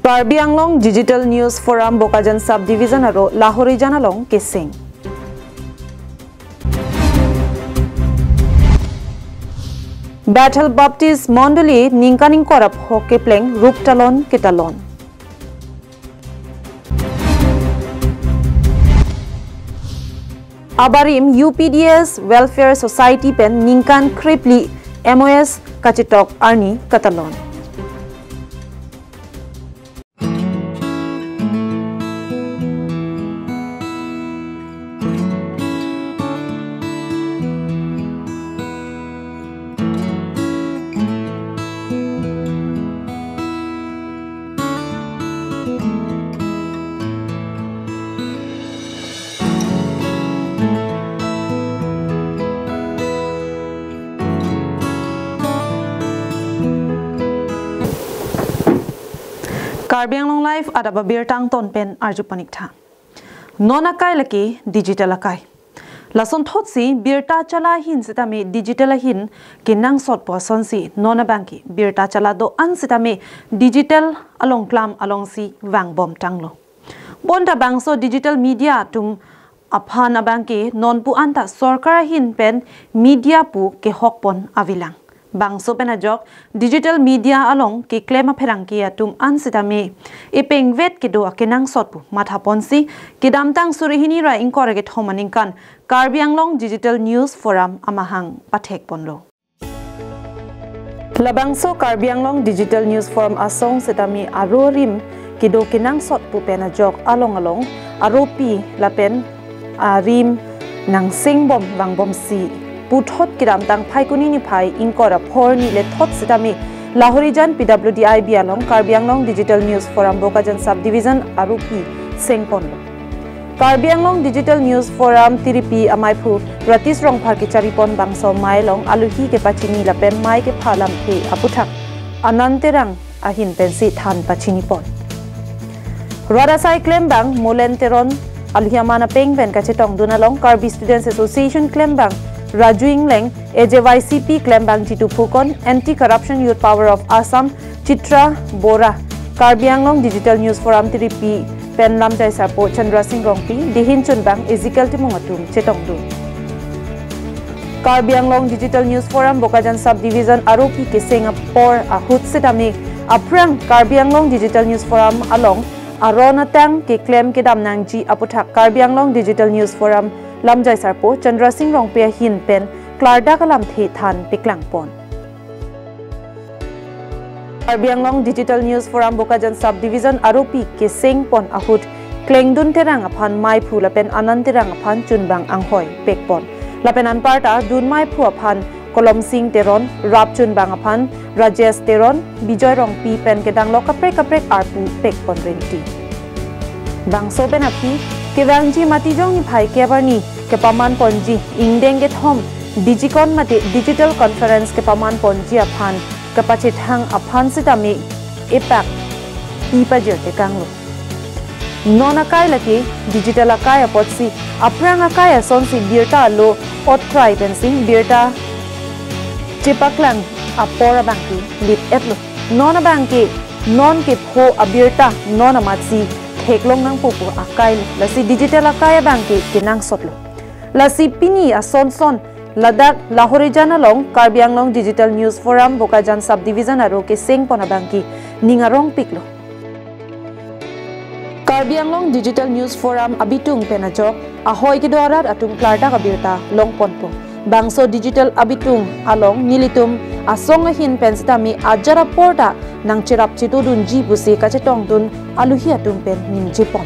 Karbi Anglong Digital News Forum Bokajan Subdivision aro Lahore Janalong Kissing. Battle Baptist Mondoli Ninkaning Korap Hockey Playing Ruptalon Kitalon. Abarim UPDS Welfare Society Pen Ninkan Kripli MOS Kachitok Arni Katalon. Karbi Anglong Live ada babir tang ton pen arju panikta. Nona kai laki digital akai. Lason thot si birta chala hin sitame digital hin kinang sot po son si nona banki birta chala do an sitame digital along klam along si wang bom tanglo. Bonda bangso digital media tum aphana banki non pu anta sorkara hin pen media pu ke hokpon avilang. Bangso penajok digital media along ki klema pherangki atum ansitame ipeng vet kido akenang sotpu mathaponsi kidamtang surihini ra inkorage thomaninkan Karbi Anglong Digital News Forum amahang pathek ponlo labangso Karbi Anglong Digital News Forum asong setami arorim kido kinang sotpu penajok along aropi lapen arim nang singbom wangbom si Puthot kiram tang phai kuni ni phai inkora phor ni le thot sitami Lahore Jan PWDIB along Karbi Anglong Digital News Forum Bokajan Subdivision arupi sengpon Karbi Anglong Digital News Forum tiripi amaipu ratis rong phar ki charipon bangso mailong aluhi ke pachini lapen mai ke phalam the aputhak ananterang ahin pensi than pachini pon Rada sai claim bang molenteron aluhiamana peng pen ka chetong dunalong Karbi Students Association claim bang Raju Ingleng, AJYCP Klembang Jitu Pukon, Anti-Corruption Youth Power of Assam, Chitra Bora, Karbi Anglong Digital News Forum 3P, Pen Lam Jai Sarpo, Chandra Singh Rongpi, Dihin Chunbang, Ezekiel Timungatum, Chetongdu. Karbi Anglong Digital News Forum, Bokajan Subdivision, Aropi ke Singapore, Ahut Sitami, Aprang Karbi Anglong Digital News Forum along, Aronatang ke Klem ke Damnangji, Aputak Karbi Anglong Digital News Forum, Lamjai Sarpo, Chandra Singh Rongpia Hin Pen, Klarda Kalam The Than Piklang Pon. Karbi Anglong Digital News Forum Bokajan Subdivision Aropi Ke Sing Pon Ahut, Klengdun Terang upon Mai Pu Lapen Anantirang upon Chunbang Anghoy, Pekpon. Lapen Anparta, Dun Mai Pu upon Kolom Singh Teron, Rap Chunbang upon Rajesh Teron, Bijoy Rongpi Pen Kedang Lokaprek Kaprek Arpu, Pekpon Rinti. Bangso Benapi, Kevangji Matijong ni Pai Kevarni, Kepaman Ponji, Ingdeng Get Home, Digicon Mati Digital Conference Kepaman Ponji Apan, Kapachithang Apan Sitami, Epak, Ipajir Tekanglo. Non Akai Laki, Digital Akaya Potsi, Aprang Akaya Sonsi Birta Lo, Hot Cry Pensing, Birta Chipaklang, Apora Banki, Lip Etlo, Non a Banki, Non Kip Ho Abirta, Non a Matsi. Heklong nang pupu akay lasi digital akaya banki kinang sotlo lasi pini ason ladak Lahore Janalong Karbi Anglong Digital News Forum Bokajan Subdivision aro ke sengpon banki ningarong piklo Karbi Anglong Digital News Forum abitung penajok ahoy ke dorat atung klarda kabirta longponpo bangso digital abitung along nilitum asong hin pensitami ajara porta nang chirap chitu dun ji busi kachetong dun aluhi atum pen nim jipon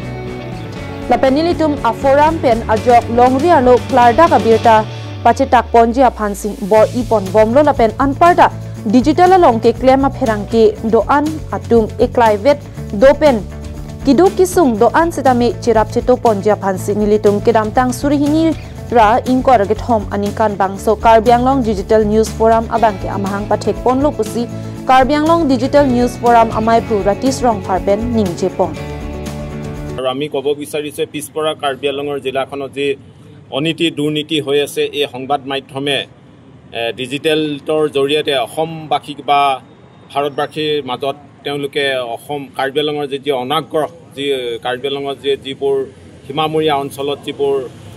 la penilitum a forum pen ajok longria lo klarda kabirta pachetak ponji aphansi bor ipon bomlo la pen anparta digital along ke claim pherangke do an atum eklaivet do pen kidu kisung do an sitami chirap chitu ponji aphansi nilitum kedamtang surihini ra inkorage thom anikan bangso Karbi Anglong Digital News Forum abangke amahang pathek ponlo pusi Karbi Anglong Digital News Forum amaipu ratis rong farben ningje pon আমি কব বিচাৰিছে পিছপৰা কাৰ্বি আংলঙৰ জিলাখনত যে অনীতি দুৰ্নীতি হৈ আছে এই সংবাদ মাধ্যমে ডিজিটেলৰ জৰিয়তে অসমবাসীক বা ভাৰতবাসীৰ মাজত তেওঁলোকে অসম কাৰ্বি আংলঙৰ যি অনাগ্ৰহ যি কাৰ্বি আংলঙৰ যিবোৰ সীমামূৰীয়া অঞ্চলত যিবোৰ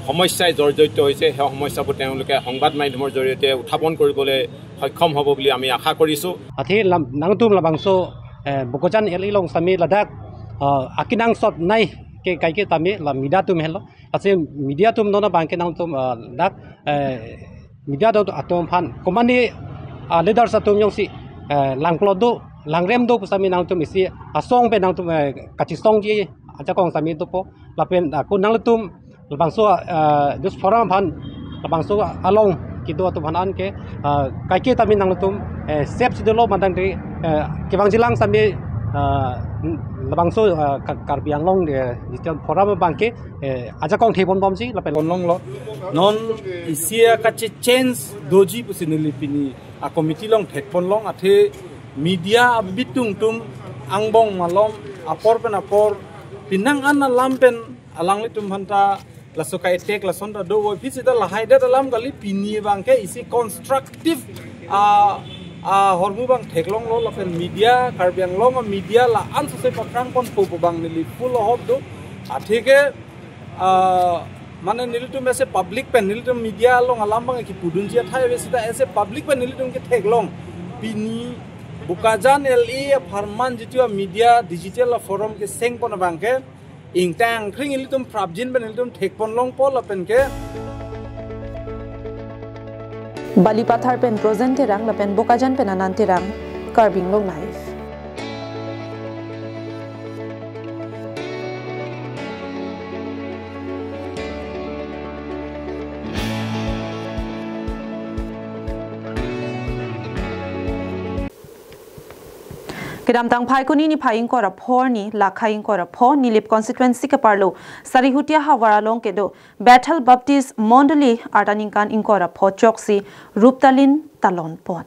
সমস্যাই জৰ্জৰিত হৈছে সেই সমস্যাবোৰ তেওঁলোকে সংবাদ মাধ্যমৰ জৰিয়তে উত্থাপন কৰিবলৈ সক্ষম হ'ব বুলি আমি আশা কৰিছোঁ আথি নাংতুম লাবাংছো বকজান এলিলং সামি লাদাক আকিনাং সত নাই ke kai ke tami la media tum hello ase media tum no bangke nang tum dak media do atom phan komani leaders atom yong si langklo do langrem do sami nang tum isi asong pe nang tum kachi song ji aja kong sami to po la pen ku nang tum bangso just forum phan bangso along kido atom phanan ke kai ke tami nang tum sep sidolo mandang ri ke bang jilang sami labangso Karbi Anglong digital forum bangke aja kong thebon bomji la pelonlong lo non isia kache change doji pusinili pini a committee long thekpon long athe media bitung tum angbong malom apor pen apor pinang an lampen alangli tum hanta la sokai tek la sonda do wo visita la haida alam gali pini bangke isi constructive hormu bang theklong lo lapen media Karbi Anglong media la an sose patrang pon po bang nili full of do athike mane nilitum ase public pen nilitum media long alam bang ki pudunjia thai besita ase public pen nilitum ki theklong pini bukajan li farman jitua media digital forum ke seng pon bang ke ingtang khring nilitum prabjin pen nilitum thekpon long po lapen ke Balipathar pen present terang lapen bokajan pen anan terang Karbi Anglong live. Kedam tang phai kuni ni phai ingkora phor ni lakha ingkora phor ni lip constituency ke parlo sarihutia hawara long ke do Bethel Baptist Mondali artaninkan ingkora phor choksi ruptalin talon pon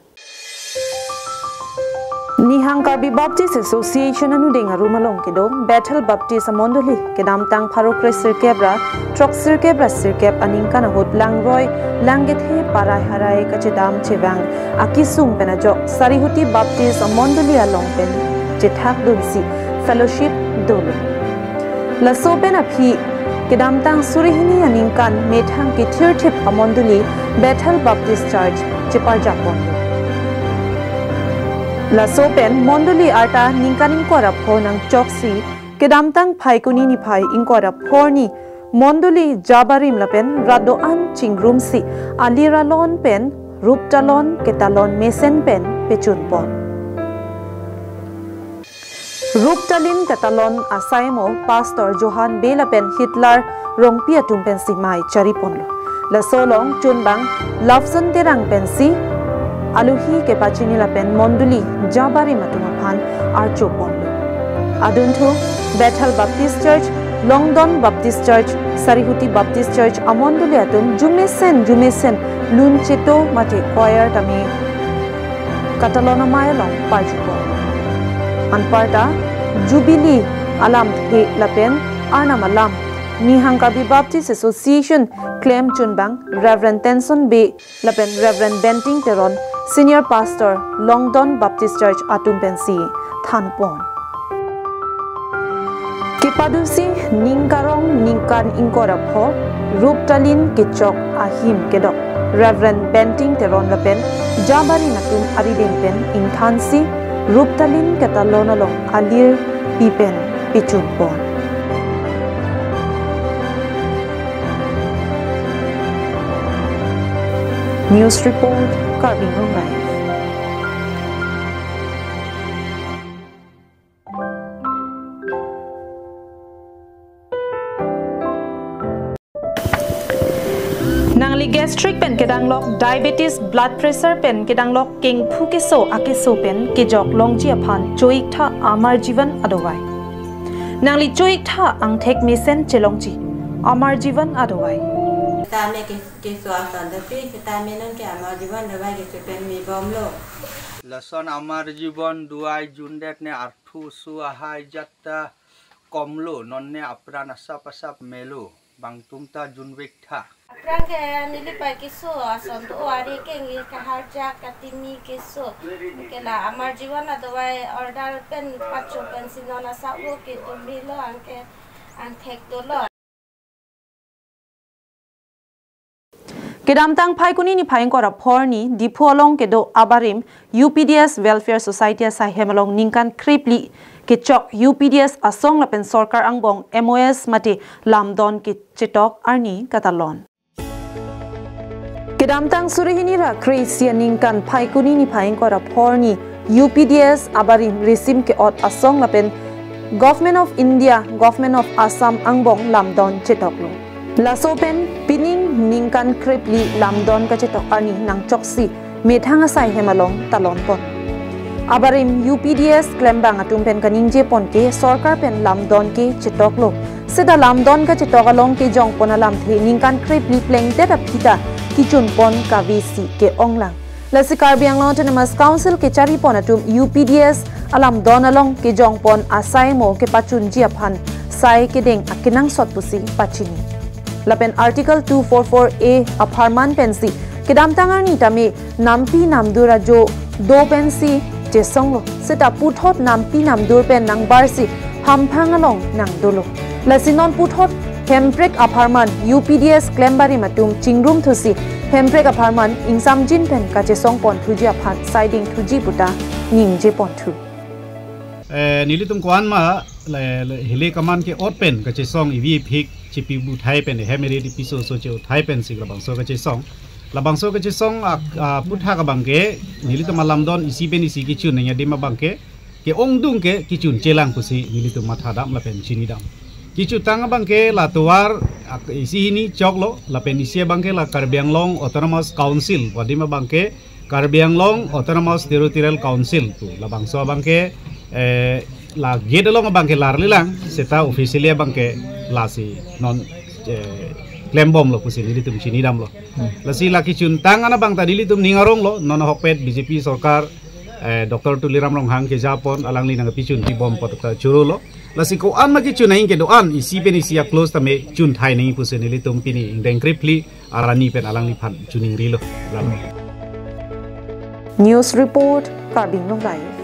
Nihang Karbi Baptist Association anu denga rumalong ke do Bethel Baptist Mondali kedam tang pharo kresir kebra troksir kebra sirkep aningkan hot langroy langet he parai harai kachedam chewang akisung penajok sarihuti Baptist Mondali along pen jethak dunsi fellowship dolo la sopen aphi kedam tang surihini aningkan methang ki thirthip amonduli Bethel Baptist Church chepar japon la sopen monduli arta ningkanin kora phonang choksi kedam tang phai kuni ni phai ingkora phorni monduli jabarim lapen radoan chingrumsi aliralon pen ruptalon ketalon mesen pen pechun pon ruptalin ketalon asaimo pastor Johan Belapen Hitler rongpia tumpen simai charipon la solong chunbang lafson terang pensi aluhi ke pachini lapen monduli jabari matungaphan archopon aduntu Bethel Baptist Church Longdon Baptist Church Sarihuti Baptist Church amonduli atun jumesen luncheto mate choir tami katalona mayalong parchupon anparta Jubilee alam he lapen arnam alam Nihang Karbi Baptist Association claim chunbang Reverend Tenson B lapen Reverend Benting Teron Senior Pastor Longdon Baptist Church Atumpensi Thanpon Kipadusi Ningkarong Ningkan Ingkora Pho Ruptalin Kichok Ahim Kedok Reverend Benting Teron lapen Jabari Natum Arideng pen Inthansi Ruptalin Ketalonalong Alir Pipen Pichunpon News Report Karbi Anglong Live Nangli gastric pen kedanglok diabetes blood pressure pen kedanglok king phukeso akeso pen kejok longji aphan choik tha amar jivan adowai Nangli choik tha angthek misen chelongji amar jivan adowai Tame ke swastan tapi tame nang ke amar jivan dawai ke pen mi bomlo Lason amar jivan duai jundet ne arthu suahai jatta komlo nonne apran asap asap melu bang tumta junwekta Rangga nilipai kiso ason tu wari kengi kaharja katimi kiso kela amar jiwana dawai order pen pacho pen sinona sawo ki tumbilo anke anthek dolo Kedamtang Paikuni ni Paing Kora Porni, Dipualong Kedo Abarim, UPDS Welfare Society Sa Hemalong Ningkan Kripli, Kechok UPDS Asong Lapen Sorkar Angbong, MOS Mati Lamdon Kichetok Arni Katalon. Kedamtang Surihinira Christian Ningkan Paikuni ni Paing Kora Porni, UPDS Abarim Resim Keot Asong Lapen Government of India, Government of Assam Angbong Lamdon Chetoklo. Lasopen pining ningkan kripli lamdon kachetok ani nang choksi methanga sai hemalong talon pon abarim UPDS klembang atumpen kaningje pon ke sarkar pen lamdon ke chetoklo seda lamdon ka chetokalong ke jong pon alam the ningkan kripli plengte da phita kichun pon kavisi ke onglang lasi Karbi Anglong Autonomous Council ke chari pon atum UPDS alam don along ke jong pon asai mo ke pachun jiaphan sai ke deng akinang sotpusi pachini Lapen Article 244A Aparman Pensi Kedamtangar ni tame nampi namdura jo do pensi jesonglo seta puthot nampi namdur pen nang barsi hamphangalong nang dolo lasinon puthot hemprek aparman UPDS klembari matum chingrum thusi hemprek aparman ingsamjin pen kajesong pon thuji aphan siding thuji puta ningje pon thu nilitum kwan ma hele kaman ke open kachesong ivi phik chipi bu thai pen hemeri piso so che thai pen sig labangso ka chesong putha ka bangke nilitum malamdon isi ben isi ki chun nya dema bangke ke ongdung ke kichun chelang pusi nilitum matha dam la pen chini dam kichu tanga bangke la tuar isi ini choklo la pen isi bangke la Karbi Anglong Autonomous Council wadima bangke Karbi Anglong Autonomous Territorial Council tu labangso bangke la gedalong bangke larlilang seta officially bangke lasi non klembom lo pusin dilitum chini dam lo lasi laki chuntang ana bang tadi dilitum ningarong lo non hokpet BJP sarkar Dr. Tuliram Ronghang ke Japon alang li nang pichun ti bom pot ta churu lo lasi ko an maki chunaing ke doan isi pen isi ya close tame chun thai nei pusin dilitum pini indeng kripli arani pen alang li phan chuning ri lo News report Karbi Anglong Live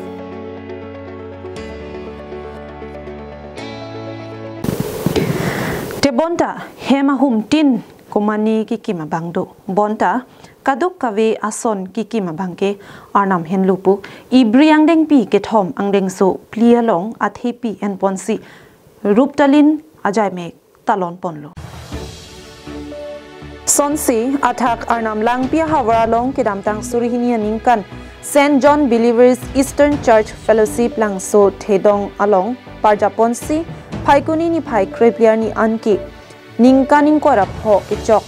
Bonta hema humtin komani kikima bangdo bonta kaduk kave ason kikima bangke arnam henlupu ibriang deng pi ke thom angdeng so plialong athepi en ponsi ruptalin ajai mek talon ponlo sonsi athak arnam langpia hawaralong kedamtang surihini ningkan St. John Believers Eastern Church Fellowship langso thedong along parjaponsi Paikuni ni pai krepliar ni anki ningkaning ko rapho ichok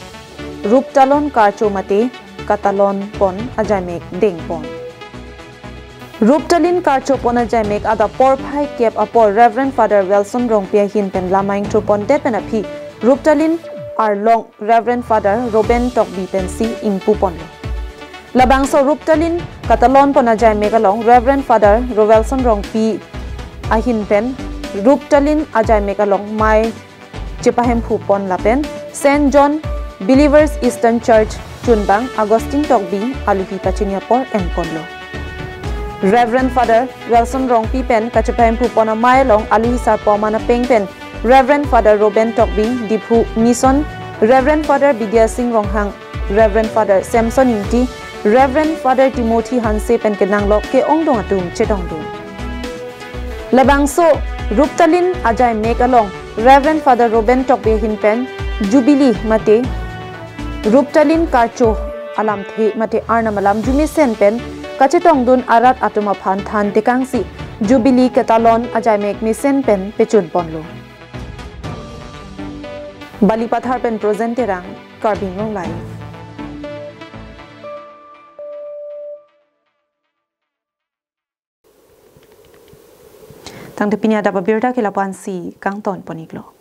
ruptalon karcho mate katalon pon ajamek deng pon ruptalin karcho pon ajamek ada por phai kep apor Reverend Father Wilson Rongpia hin pen lamaing tropon de pen api ruptalin arlong Reverend Father Roben Tokbi pensi ingpu pon labangso ruptalin katalon pon ajamek along Reverend Father Wilson Rongpi ahin pen Ruptalin ajai mekalong mai Chipahem Pupon Lapen St. John Believers Eastern Church Chunbang Agustin Tokbi Aluhi Pachiniapor and Ponlo Reverend Father Wilson Rongpi Pen Kachipahem Pupon Mai Long Aluhi Sarpomana Peng Pen Reverend Father Roben Tokbi Diphu Nison Reverend Father Bidya Singh Ronghang Reverend Father Samson Inti Reverend Father Timothy Hanse Pen Kenanglok ke Ongdong Atum Chetongdung Labangso Ruptalin ajai make along Reverend Father Roben Tokbe Hinpen Jubilee mate Ruptalin karcho alam the mate arnamalam jumisen pen kachetong dun arat atuma phan than tekangsi Jubilee katalon ajai make misen pen pechun ponlo Balipathar pen presenterang Karbi Anglong Live Tang depinya dapat birda kilapan si kang ton poniklo.